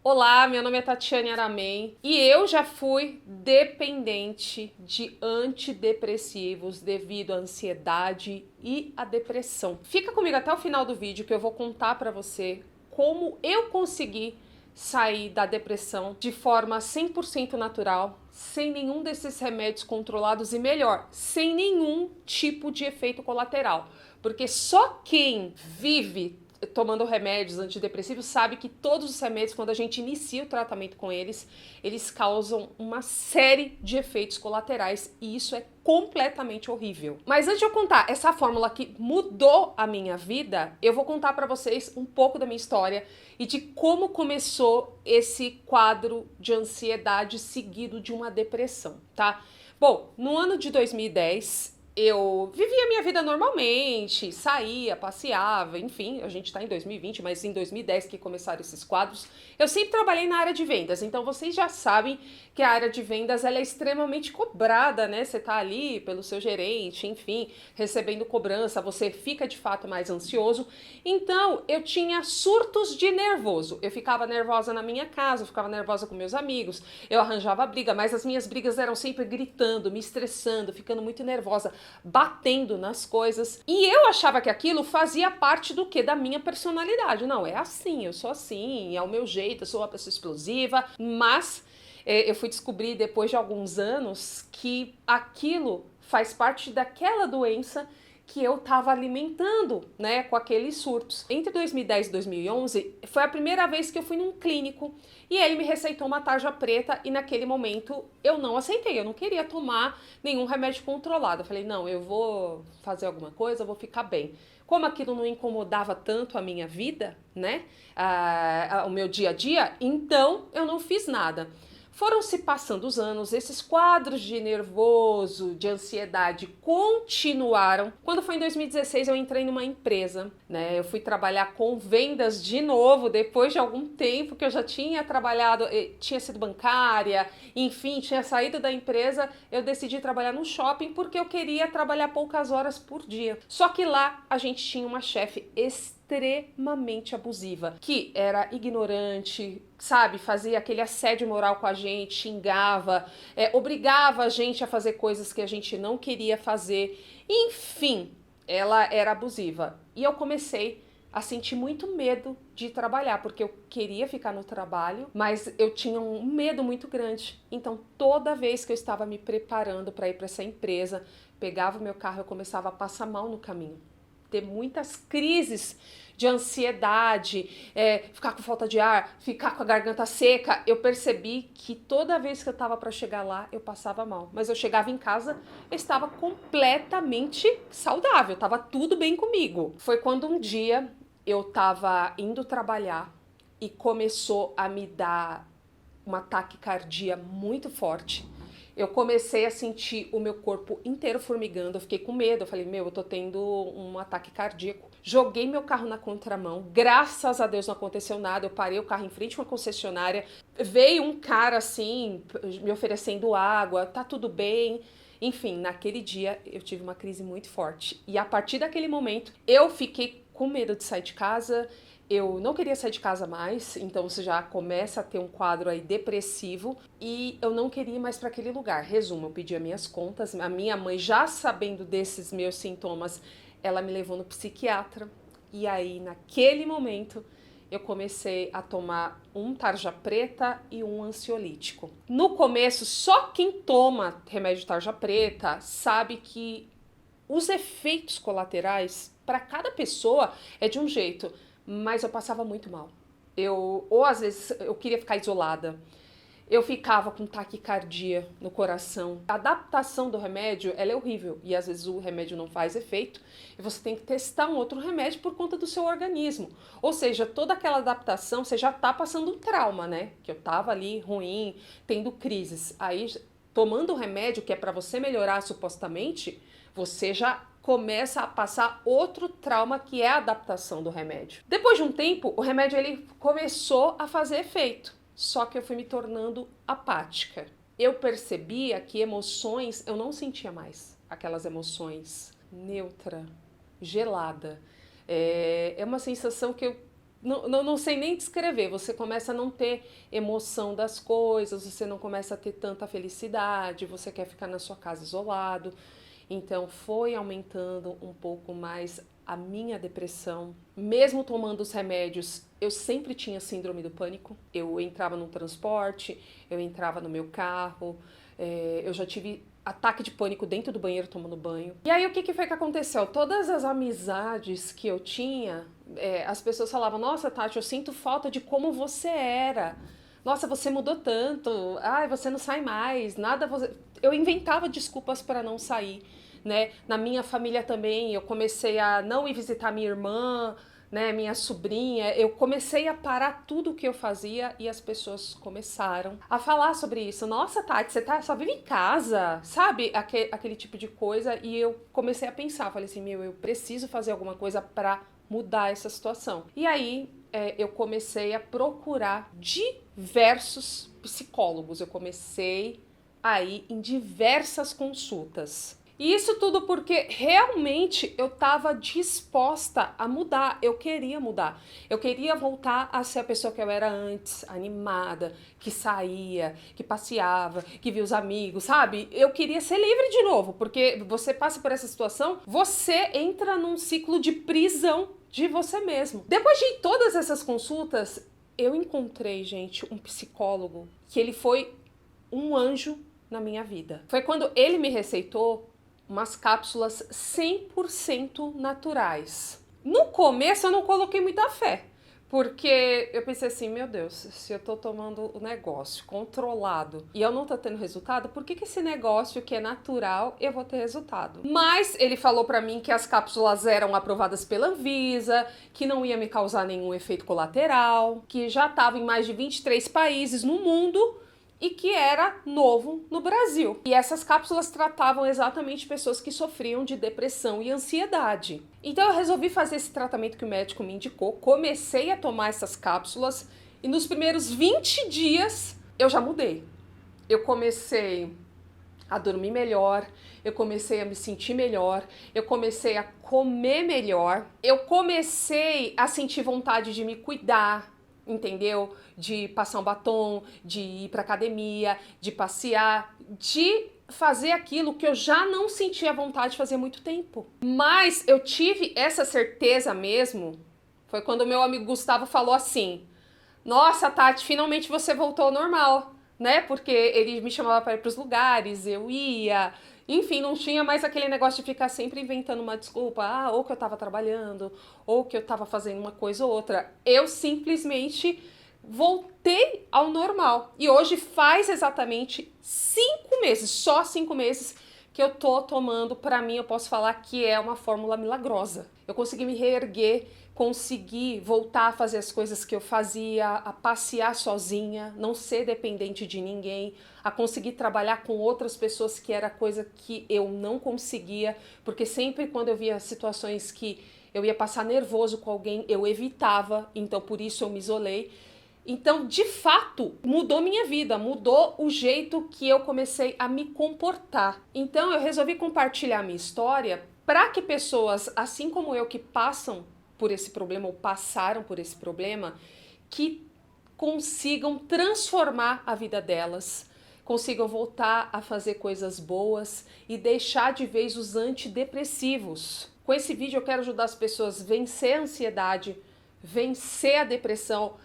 Olá, meu nome é Tatiane Aramen e eu já fui dependente de antidepressivos devido à ansiedade e à depressão. Fica comigo até o final do vídeo que eu vou contar pra você como eu consegui sair da depressão de forma 100% natural, sem nenhum desses remédios controlados e melhor, sem nenhum tipo de efeito colateral. Porque só quem vive tomando remédios antidepressivos sabe que todos os remédios, quando a gente inicia o tratamento com eles, eles causam uma série de efeitos colaterais e isso é completamente horrível. Mas antes de eu contar essa fórmula que mudou a minha vida, eu vou contar para vocês um pouco da minha história e de como começou esse quadro de ansiedade seguido de uma depressão, tá? Bom, no ano de 2010, eu vivia a minha vida normalmente, saía, passeava, enfim, a gente tá em 2020, mas em 2010 que começaram esses quadros. Eu sempre trabalhei na área de vendas, então vocês já sabem que a área de vendas ela é extremamente cobrada, né? Você tá ali pelo seu gerente, enfim, recebendo cobrança, você fica de fato mais ansioso. Então, eu tinha surtos de nervoso. Eu ficava nervosa na minha casa, eu ficava nervosa com meus amigos, eu arranjava briga, mas as minhas brigas eram sempre gritando, me estressando, ficando muito nervosa, batendo nas coisas. E eu achava que aquilo fazia parte do quê? Da minha personalidade. Não, é assim, eu sou assim, é o meu jeito, eu sou uma pessoa explosiva, mas eu fui descobrir depois de alguns anos que aquilo faz parte daquela doença que eu estava alimentando, né, com aqueles surtos. Entre 2010 e 2011, foi a primeira vez que eu fui num clínico e ele me receitou uma tarja preta e naquele momento eu não aceitei, eu não queria tomar nenhum remédio controlado. Eu falei, não, eu vou fazer alguma coisa, eu vou ficar bem. Como aquilo não incomodava tanto a minha vida, né, o meu dia a dia, então eu não fiz nada. Foram se passando os anos, esses quadros de nervoso, de ansiedade continuaram. Quando foi em 2016 eu entrei numa empresa, né? Eu fui trabalhar com vendas de novo, depois de algum tempo que eu já tinha trabalhado, tinha sido bancária, enfim, tinha saído da empresa, eu decidi trabalhar no shopping porque eu queria trabalhar poucas horas por dia. Só que lá a gente tinha uma chefe extremamente abusiva, que era ignorante, sabe, fazia aquele assédio moral com a gente, xingava, obrigava a gente a fazer coisas que a gente não queria fazer, enfim, ela era abusiva. E eu comecei a sentir muito medo de trabalhar, porque eu queria ficar no trabalho, mas eu tinha um medo muito grande. Então, toda vez que eu estava me preparando para ir para essa empresa, pegava o meu carro, eu começava a passar mal no caminho, ter muitas crises de ansiedade, ficar com falta de ar, ficar com a garganta seca. Eu percebi que toda vez que eu estava para chegar lá, eu passava mal. Mas eu chegava em casa, eu estava completamente saudável, estava tudo bem comigo. Foi quando um dia eu estava indo trabalhar e começou a me dar uma taquicardia muito forte. Eu comecei a sentir o meu corpo inteiro formigando, eu fiquei com medo, eu falei, meu, eu tô tendo um ataque cardíaco. Joguei meu carro na contramão, graças a Deus não aconteceu nada, eu parei o carro em frente a uma concessionária, veio um cara assim, me oferecendo água, tá tudo bem. Enfim, naquele dia eu tive uma crise muito forte e a partir daquele momento eu fiquei com medo de sair de casa, eu não queria sair de casa mais, então você já começa a ter um quadro aí depressivo e eu não queria ir mais para aquele lugar. Resumo, eu pedi as minhas contas, a minha mãe já sabendo desses meus sintomas, ela me levou no psiquiatra e aí naquele momento eu comecei a tomar um tarja preta e um ansiolítico. No começo, só quem toma remédio de tarja preta sabe que os efeitos colaterais para cada pessoa é de um jeito, mas eu passava muito mal. Ou às vezes eu queria ficar isolada. Eu ficava com taquicardia no coração. A adaptação do remédio, ela é horrível e às vezes o remédio não faz efeito e você tem que testar um outro remédio por conta do seu organismo. Ou seja, toda aquela adaptação, você já tá passando um trauma, né? Que eu tava ali ruim, tendo crises. Aí, tomando o remédio que é para você melhorar supostamente, você já começa a passar outro trauma que é a adaptação do remédio. Depois de um tempo, o remédio ele começou a fazer efeito, só que eu fui me tornando apática. Eu percebia que emoções eu não sentia mais, aquelas emoções neutra, gelada. É uma sensação que eu não sei nem descrever, você começa a não ter emoção das coisas, você não começa a ter tanta felicidade, você quer ficar na sua casa isolado. Então foi aumentando um pouco mais a minha depressão. Mesmo tomando os remédios, eu sempre tinha síndrome do pânico. Eu entrava no transporte, eu entrava no meu carro, eu já tive ataque de pânico dentro do banheiro tomando banho. E aí o que foi que aconteceu? Todas as amizades que eu tinha, as pessoas falavam, nossa, Tati, eu sinto falta de como você era. Nossa, você mudou tanto. Ai, você não sai mais. Nada você... Eu inventava desculpas para não sair, né? Na minha família também, eu comecei a não ir visitar minha irmã, né, minha sobrinha, eu comecei a parar tudo o que eu fazia e as pessoas começaram a falar sobre isso. Nossa, Tati, você só vive em casa, sabe? Aquele tipo de coisa. E eu comecei a pensar, falei assim, eu preciso fazer alguma coisa para mudar essa situação. E aí eu comecei a procurar diversos psicólogos. Eu comecei a ir em diversas consultas. E isso tudo porque realmente eu estava disposta a mudar, eu queria mudar. Eu queria voltar a ser a pessoa que eu era antes, animada, que saía, que passeava, que via os amigos, sabe? Eu queria ser livre de novo, porque você passa por essa situação, você entra num ciclo de prisão de você mesmo. Depois de todas essas consultas, eu encontrei, gente, um psicólogo que ele foi um anjo na minha vida. Foi quando ele me receitou umas cápsulas 100% naturais. No começo eu não coloquei muita fé, porque eu pensei assim, meu Deus, se eu tô tomando o negócio controlado e eu não tô tendo resultado, por que esse negócio que é natural eu vou ter resultado? Mas ele falou pra mim que as cápsulas eram aprovadas pela Anvisa, que não ia me causar nenhum efeito colateral, que já estava em mais de 23 países no mundo, e que era novo no Brasil. E essas cápsulas tratavam exatamente pessoas que sofriam de depressão e ansiedade. Então eu resolvi fazer esse tratamento que o médico me indicou, comecei a tomar essas cápsulas e nos primeiros 20 dias eu já mudei. Eu comecei a dormir melhor, eu comecei a me sentir melhor, eu comecei a comer melhor, eu comecei a sentir vontade de me cuidar, entendeu? De passar um batom, de ir pra academia, de passear, de fazer aquilo que eu já não sentia vontade de fazer há muito tempo. Mas eu tive essa certeza mesmo, foi quando o meu amigo Gustavo falou assim, nossa, Tati, finalmente você voltou ao normal, né? Porque ele me chamava para ir pros lugares, eu ia... Enfim, não tinha mais aquele negócio de ficar sempre inventando uma desculpa, ou que eu tava trabalhando, ou que eu tava fazendo uma coisa ou outra. Eu simplesmente voltei ao normal. E hoje faz exatamente 5 meses, só 5 meses, que eu tô tomando. Pra mim, eu posso falar que é uma fórmula milagrosa. Eu consegui me reerguer, consegui voltar a fazer as coisas que eu fazia, a passear sozinha, não ser dependente de ninguém, a conseguir trabalhar com outras pessoas, que era coisa que eu não conseguia, porque sempre quando eu via situações que eu ia passar nervoso com alguém, eu evitava, então por isso eu me isolei. Então, de fato, mudou minha vida, mudou o jeito que eu comecei a me comportar. Então, eu resolvi compartilhar minha história para que pessoas, assim como eu, que passam por esse problema ou passaram por esse problema, que consigam transformar a vida delas, consigam voltar a fazer coisas boas e deixar de vez os antidepressivos. Com esse vídeo eu quero ajudar as pessoas a vencer a ansiedade, vencer a depressão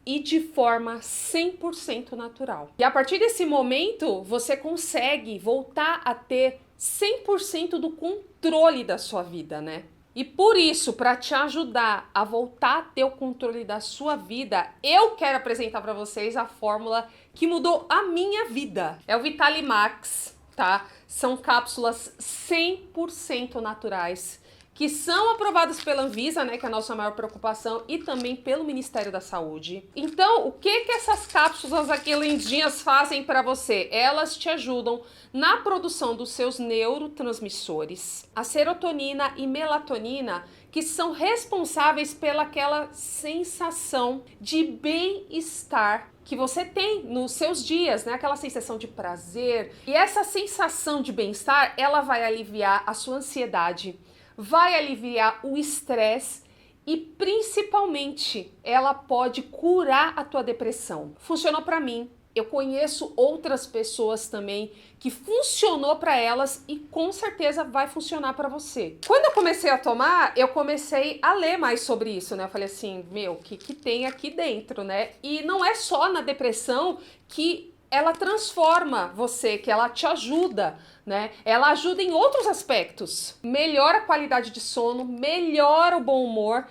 e de forma 100% natural. E a partir desse momento, você consegue voltar a ter 100% do controle da sua vida, né? E por isso, para te ajudar a voltar a ter o controle da sua vida, eu quero apresentar para vocês a fórmula que mudou a minha vida. É o Vitalimax, tá? São cápsulas 100% naturais, que são aprovadas pela Anvisa, né, que é a nossa maior preocupação, e também pelo Ministério da Saúde. Então, o que essas cápsulas aqui lindinhas fazem para você? Elas te ajudam na produção dos seus neurotransmissores, a serotonina e melatonina, que são responsáveis pelaquela sensação de bem-estar que você tem nos seus dias, né? Aquela sensação de prazer. E essa sensação de bem-estar, ela vai aliviar a sua ansiedade, vai aliviar o estresse e principalmente ela pode curar a tua depressão. Funcionou para mim. Eu conheço outras pessoas também que funcionou para elas e com certeza vai funcionar para você. Quando eu comecei a tomar, eu comecei a ler mais sobre isso, né? Eu falei assim, meu, o que tem aqui dentro, né? E não é só na depressão que ela transforma você, que ela te ajuda, né? Ela ajuda em outros aspectos. Melhora a qualidade de sono, melhora o bom humor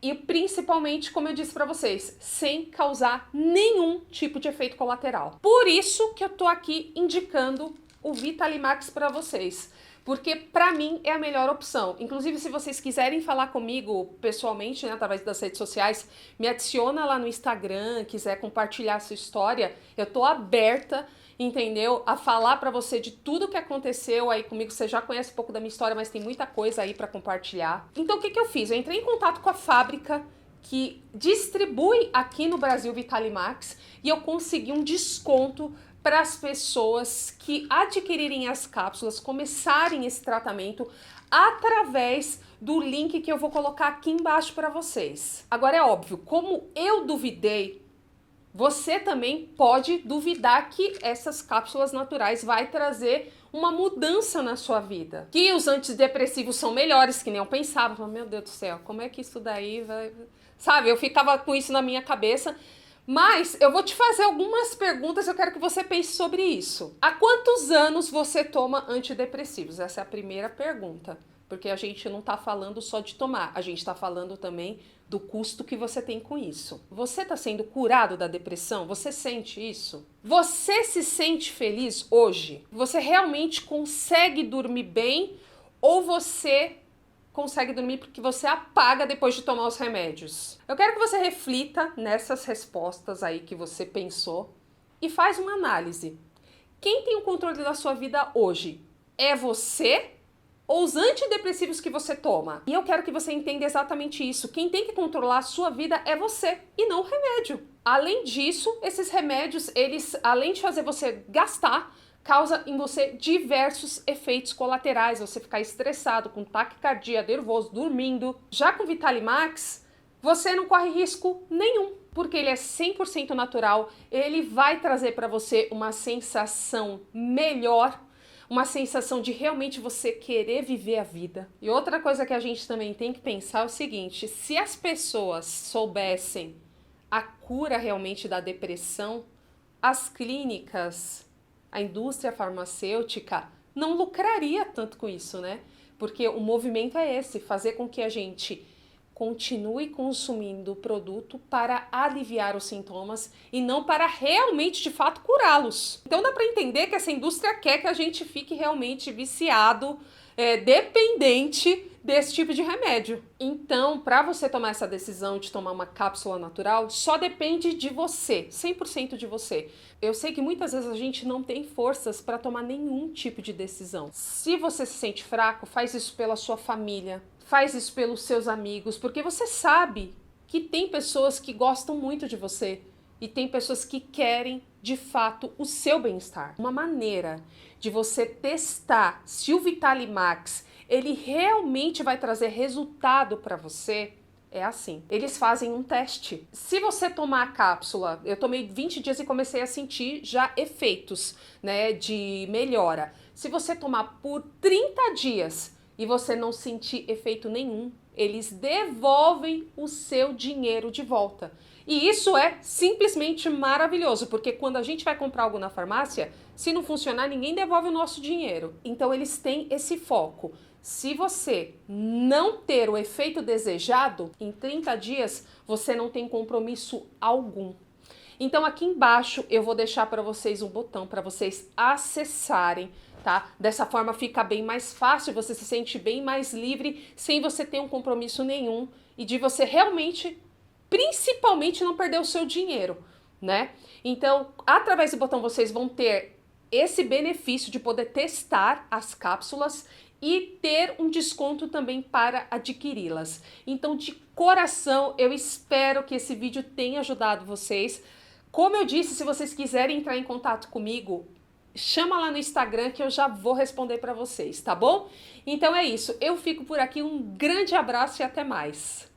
e principalmente, como eu disse pra vocês, sem causar nenhum tipo de efeito colateral. Por isso que eu tô aqui indicando o Vitalimax pra vocês. Porque pra mim é a melhor opção. Inclusive, se vocês quiserem falar comigo pessoalmente, né, através das redes sociais, me adiciona lá no Instagram, quiser compartilhar a sua história, eu tô aberta, entendeu? A falar pra você de tudo que aconteceu aí comigo. Você já conhece um pouco da minha história, mas tem muita coisa aí pra compartilhar. Então, o que eu fiz? Eu entrei em contato com a fábrica que distribui aqui no Brasil Vitalimax e eu consegui um desconto para as pessoas que adquirirem as cápsulas, começarem esse tratamento através do link que eu vou colocar aqui embaixo para vocês. Agora é óbvio, como eu duvidei, você também pode duvidar que essas cápsulas naturais vai trazer uma mudança na sua vida. Que os antidepressivos são melhores, que nem eu pensava. Meu Deus do céu, como é que isso daí vai... Sabe, eu ficava com isso na minha cabeça. Mas eu vou te fazer algumas perguntas, eu quero que você pense sobre isso. Há quantos anos você toma antidepressivos? Essa é a primeira pergunta. Porque a gente não tá falando só de tomar, a gente tá falando também do custo que você tem com isso. Você tá sendo curado da depressão? Você sente isso? Você se sente feliz hoje? Você realmente consegue dormir bem? Ou você consegue dormir porque você apaga depois de tomar os remédios? Eu quero que você reflita nessas respostas aí que você pensou e faz uma análise. Quem tem o controle da sua vida hoje? É você ou os antidepressivos que você toma? E eu quero que você entenda exatamente isso. Quem tem que controlar a sua vida é você e não o remédio. Além disso, esses remédios, eles, além de fazer você gastar, causa em você diversos efeitos colaterais, você ficar estressado, com taquicardia, nervoso, dormindo. Já com Vitalimax, você não corre risco nenhum, porque ele é 100% natural, ele vai trazer para você uma sensação melhor, uma sensação de realmente você querer viver a vida. E outra coisa que a gente também tem que pensar é o seguinte, se as pessoas soubessem a cura realmente da depressão, as clínicas, a indústria farmacêutica não lucraria tanto com isso, né? Porque o movimento é esse, fazer com que a gente continue consumindo o produto para aliviar os sintomas e não para realmente, de fato, curá-los. Então dá para entender que essa indústria quer que a gente fique realmente viciado, dependente desse tipo de remédio. Então, para você tomar essa decisão de tomar uma cápsula natural, só depende de você, 100% de você. Eu sei que muitas vezes a gente não tem forças para tomar nenhum tipo de decisão. Se você se sente fraco, faz isso pela sua família, faz isso pelos seus amigos, porque você sabe que tem pessoas que gostam muito de você e tem pessoas que querem, de fato, o seu bem-estar. Uma maneira de você testar se o Vitalimax ele realmente vai trazer resultado para você é assim. Eles fazem um teste. Se você tomar a cápsula, eu tomei 20 dias e comecei a sentir já efeitos, né, de melhora. Se você tomar por 30 dias e você não sentir efeito nenhum, eles devolvem o seu dinheiro de volta. E isso é simplesmente maravilhoso, porque quando a gente vai comprar algo na farmácia, se não funcionar, ninguém devolve o nosso dinheiro. Então eles têm esse foco. Se você não ter o efeito desejado, em 30 dias você não tem compromisso algum. Então aqui embaixo eu vou deixar para vocês um botão para vocês acessarem, tá? Dessa forma fica bem mais fácil, você se sente bem mais livre, sem você ter um compromisso nenhum e de você realmente, principalmente, não perder o seu dinheiro, né? Então, através do botão vocês vão ter esse benefício de poder testar as cápsulas e ter um desconto também para adquiri-las. Então, de coração, eu espero que esse vídeo tenha ajudado vocês. Como eu disse, se vocês quiserem entrar em contato comigo, chama lá no Instagram que eu já vou responder para vocês, tá bom? Então é isso, eu fico por aqui, um grande abraço e até mais.